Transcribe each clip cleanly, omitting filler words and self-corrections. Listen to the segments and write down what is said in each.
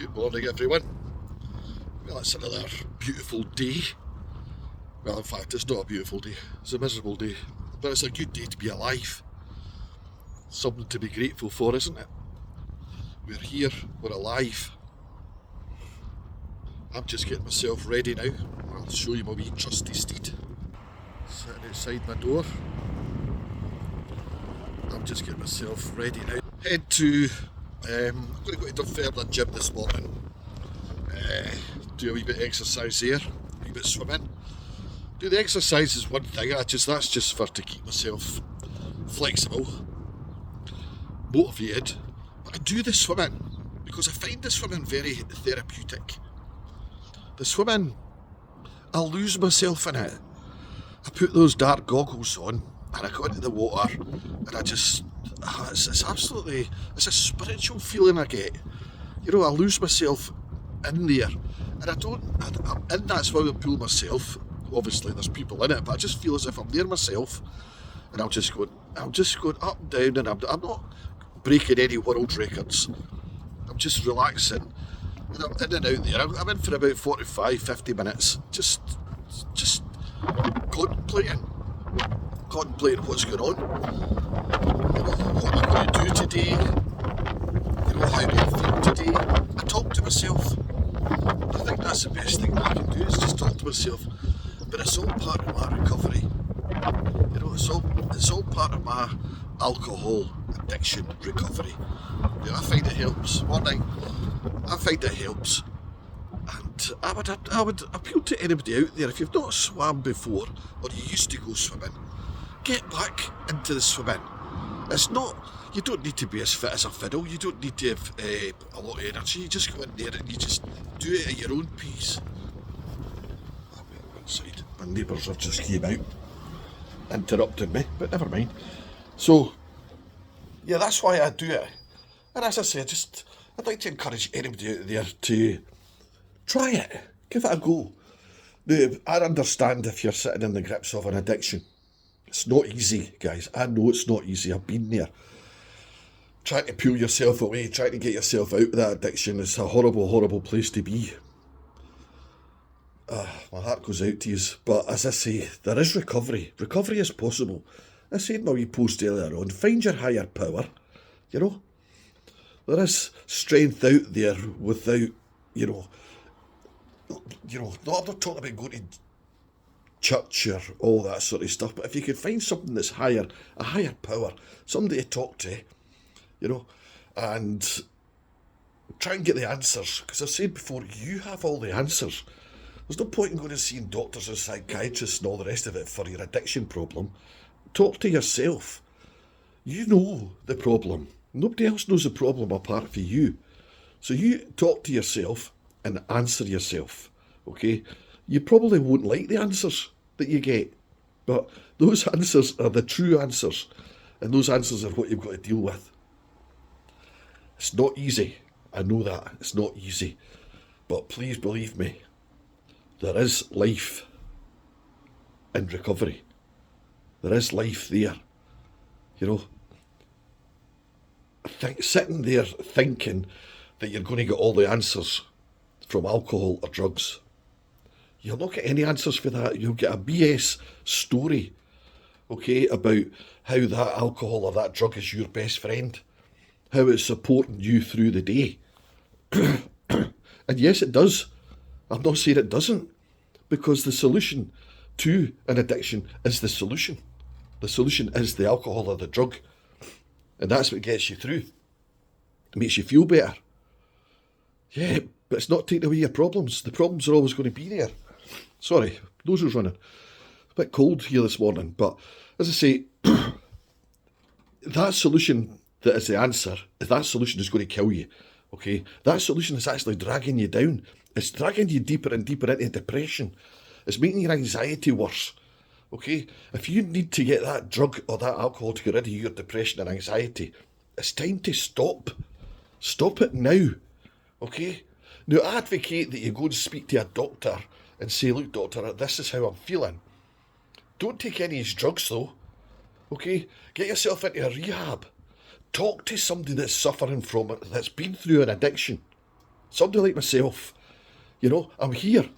Good morning, everyone. Well, it's another beautiful day. Well, in fact, it's not a beautiful day. It's a miserable day. But it's a good day to be alive. Something to be grateful for, isn't it? We're here, we're alive. I'm just getting myself ready now. I'll show you my wee trusty steed. Sitting outside my door. I'm just getting myself ready now. Head to... I'm going to go to Dunfermline Gym this morning. Do a wee bit of exercise there, a wee bit of swimming. Do the exercise is one thing, that's just for to keep myself flexible, motivated. But I do the swimming because I find the swimming very therapeutic. The swimming, I lose myself in it. I put those dark goggles on and I go into the water and I just, it's absolutely, it's a spiritual feeling I get. You know, I lose myself in there. And I'm in that swimming pool myself. Obviously there's people in it, but I just feel as if I'm there myself. And I'm just going up and down, and I'm not breaking any world records. I'm just relaxing. And I'm in and out there. I'm in for about 45, 50 minutes. Just contemplating what's going on. You know, what am I going to do today? You know, how do I feel today? I talk to myself. I think that's the best thing that I can do, is just talk to myself. But it's all part of my recovery. You know, it's all part of my alcohol addiction recovery. You know, I find it helps. One thing, I find it helps. And I would appeal to anybody out there, if you've not swam before, or you used to go swimming, get back into the swimming. It's not, you don't need to be as fit as a fiddle, you don't need to have a lot of energy, you just go in there and you just do it at your own pace. I'm outside, my neighbours have just came out, interrupting me, but never mind. So, yeah, that's why I do it. And as I say, I'd like to encourage anybody out there to try it, give it a go. Now, I understand if you're sitting in the grips of an addiction. It's not easy, guys. I know it's not easy. I've been there. Trying to pull yourself away, trying to get yourself out of that addiction is a horrible, horrible place to be. My heart goes out to you. But as I say, there is recovery. Recovery is possible. I said in my wee post earlier on, find your higher power. You know, there is strength out there without, not I'm not talking about going to church or all that sort of stuff, but if you could find something that's higher, a higher power, somebody to talk to, and try and get the answers, because I've said before, you have all the answers. There's no point in going and seeing doctors and psychiatrists and all the rest of it for your addiction problem. Talk to yourself. You know the problem. Nobody else knows the problem apart from you. So you talk to yourself and answer yourself, okay? You probably won't like the answers that you get, but those answers are the true answers, and those answers are what you've got to deal with. It's not easy. I know that. It's not easy. But please believe me, there is life in recovery. There is life there. Sitting there thinking that you're going to get all the answers from alcohol or drugs, you'll not get any answers for that. You'll get a BS story, okay, about how that alcohol or that drug is your best friend, how it's supporting you through the day. And yes, it does. I'm not saying it doesn't, because the solution to an addiction is the solution. The solution is the alcohol or the drug. And that's what gets you through. It makes you feel better. Yeah, but it's not taking away your problems. The problems are always going to be there. Sorry, nose was running. It's a bit cold here this morning, but as I say, that solution that is the answer, that solution is going to kill you, okay? That solution is actually dragging you down. It's dragging you deeper and deeper into depression. It's making your anxiety worse, okay? If you need to get that drug or that alcohol to get rid of your depression and anxiety, it's time to stop. Stop it now, okay? Now, I advocate that you go and speak to a doctor and say, look, doctor, this is how I'm feeling. Don't take any of these drugs, though, okay? Get yourself into a rehab. Talk to somebody that's suffering from it, that's been through an addiction. Somebody like myself, I'm here.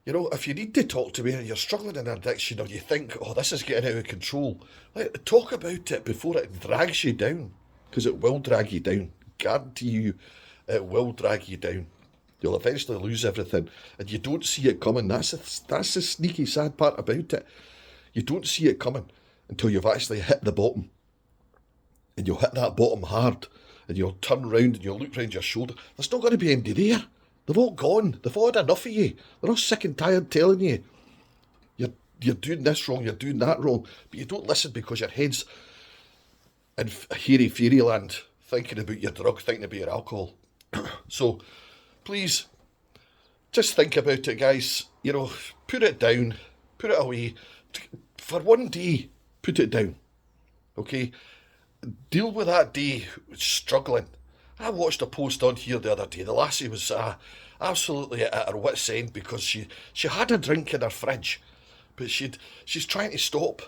If you need to talk to me and you're struggling in addiction or you think, oh, this is getting out of control, talk about it before it drags you down. Because it will drag you down. Guarantee you, it will drag you down. You'll eventually lose everything. And you don't see it coming. That's the sneaky, sad part about it. You don't see it coming until you've actually hit the bottom. And you'll hit that bottom hard. And you'll turn around and you'll look round your shoulder. There's not going to be anybody there. They've all gone. They've all had enough of you. They're all sick and tired telling you, you're doing this wrong, you're doing that wrong. But you don't listen because your head's in hairy fairyland, thinking about your drug, thinking about your alcohol. So, please, just think about it, guys. Put it down. Put it away. For one day, put it down. Okay? Deal with that day struggling. I watched a post on here the other day. The lassie was absolutely at her wit's end because she had a drink in her fridge, but she's trying to stop.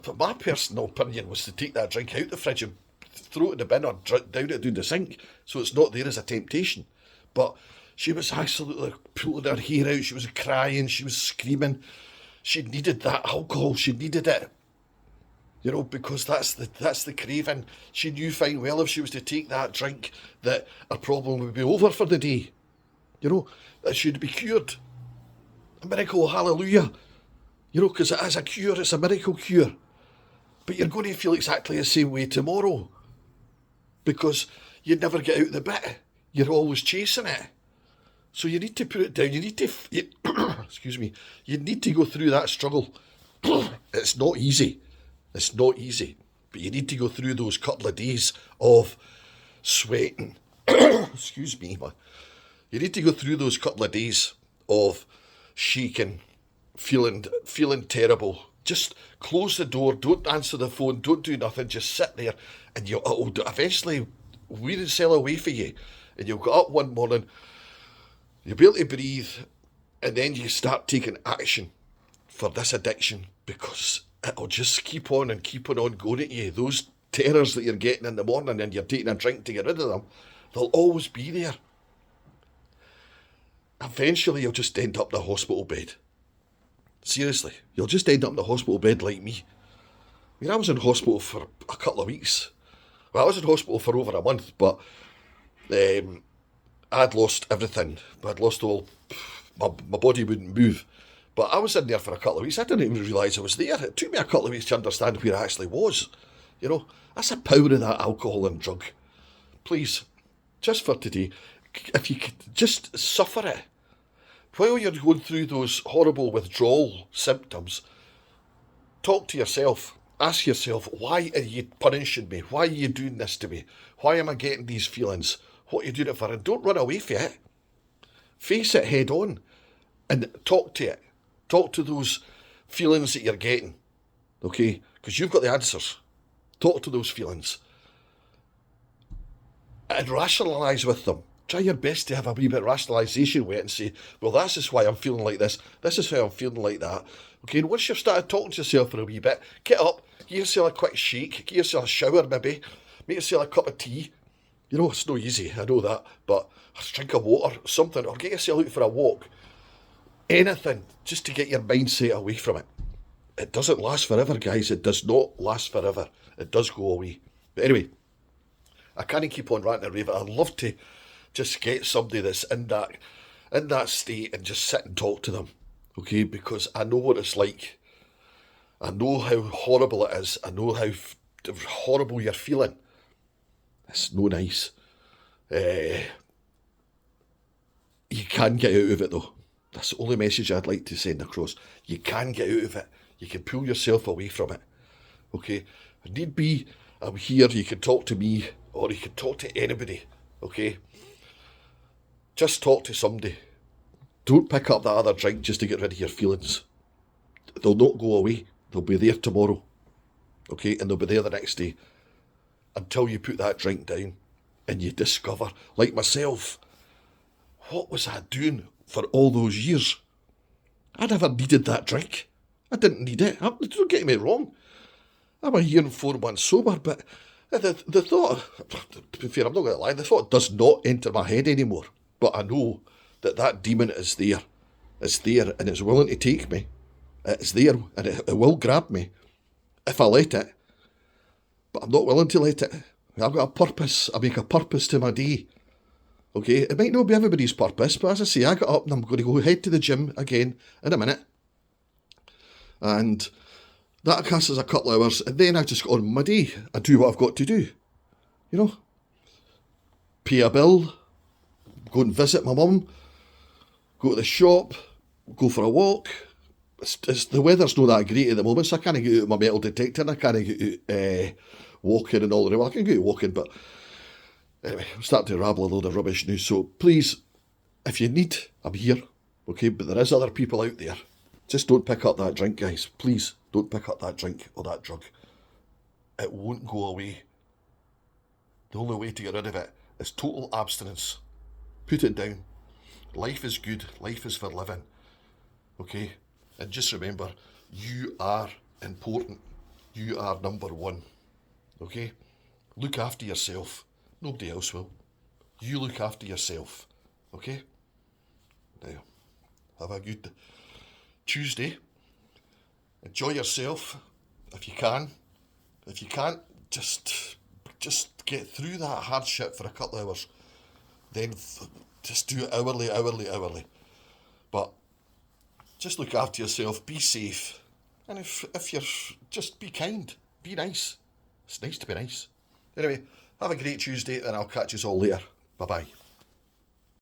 But my personal opinion was to take that drink out the fridge and throw it in the bin or down it down the sink so it's not there as a temptation. But she was absolutely pulling her hair out. She was crying. She was screaming. She needed that alcohol. She needed it. Because that's the craving. She knew fine well if she was to take that drink that her problem would be over for the day. That she'd be cured. A miracle, hallelujah. Because it is a cure, it's a miracle cure. But you're going to feel exactly the same way tomorrow. Because you never get out the bit. You're always chasing it. So you need to put it down. You need to, excuse me, you need to go through that struggle. It's not easy. It's not easy, but you need to go through those couple of days of sweating. Excuse me, man. You need to go through those couple of days of shaking, feeling terrible. Just close the door, don't answer the phone, don't do nothing, just sit there, and it'll eventually wear itself away for you. And you'll get up one morning, you'll be able to breathe, and then you start taking action for this addiction because it'll just keep on going at you. Those terrors that you're getting in the morning and you're taking a drink to get rid of them, they'll always be there. Eventually, you'll just end up in a hospital bed. Seriously, you'll just end up in a hospital bed like me. I was in hospital for a couple of weeks. Well, I was in hospital for over a month, but I'd lost everything. I'd lost all... My body wouldn't move. But I was in there for a couple of weeks. I didn't even realise I was there. It took me a couple of weeks to understand where I actually was. That's the power of that alcohol and drug. Please, just for today, if you could just suffer it. While you're going through those horrible withdrawal symptoms, talk to yourself. Ask yourself, why are you punishing me? Why are you doing this to me? Why am I getting these feelings? What are you doing it for? And don't run away from it. Face it head on and talk to it. Talk to those feelings that you're getting, okay? Because you've got the answers. Talk to those feelings. And rationalise with them. Try your best to have a wee bit of rationalisation with it and say, well, this is why I'm feeling like this. This is how I'm feeling like that. Okay, and once you've started talking to yourself for a wee bit, get up, give yourself a quick shake, give yourself a shower maybe, make yourself a cup of tea. It's not easy, I know that, but drink of water, something, or get yourself out for a walk. Anything, just to get your mindset away from it. It doesn't last forever, guys. It does not last forever. It does go away. But anyway, I can't keep on ranting and raving. I'd love to just get somebody that's in that state and just sit and talk to them, okay? Because I know what it's like. I know how horrible it is. I know how horrible you're feeling. It's no nice. You can get out of it though. That's the only message I'd like to send across. You can get out of it. You can pull yourself away from it. Okay? If need be, I'm here. You can talk to me or you can talk to anybody. Okay? Just talk to somebody. Don't pick up that other drink just to get rid of your feelings. They'll not go away. They'll be there tomorrow. Okay? And they'll be there the next day. Until you put that drink down and you discover, like myself, what was I doing for all those years? I never needed that drink. I didn't need it. Don't get me wrong. I'm a year and 4 months sober, but the thought, to be fair, I'm not going to lie, the thought does not enter my head anymore. But I know that that demon is there. It's there and it's willing to take me. It's there and it will grab me if I let it. But I'm not willing to let it. I've got a purpose. I make a purpose to my day. Okay, it might not be everybody's purpose, but as I say, I got up and I'm going to go head to the gym again in a minute. And that casts us a couple of hours, and then I just go on my day and do what I've got to do. You know? Pay a bill, go and visit my mum, go to the shop, go for a walk. The weather's not that great at the moment, so I can't get out my metal detector and I can't get out walking and all the rest. Well, I can get out walking, but anyway, I'm starting to rabble a load of rubbish now. So please, if you need, I'm here. Okay, but there is other people out there. Just don't pick up that drink, guys. Please, don't pick up that drink or that drug. It won't go away. The only way to get rid of it is total abstinence. Put it down. Life is good. Life is for living. Okay? And just remember, you are important. You are number one. Okay? Look after yourself. Nobody else will. You look after yourself. Okay? Now, have a good Tuesday. Enjoy yourself if you can. If you can't, just get through that hardship for a couple of hours. Then just do it hourly. But just look after yourself, be safe. And if you're, just be kind, be nice. It's nice to be nice. Anyway, have a great Tuesday and I'll catch you all later. Bye-bye.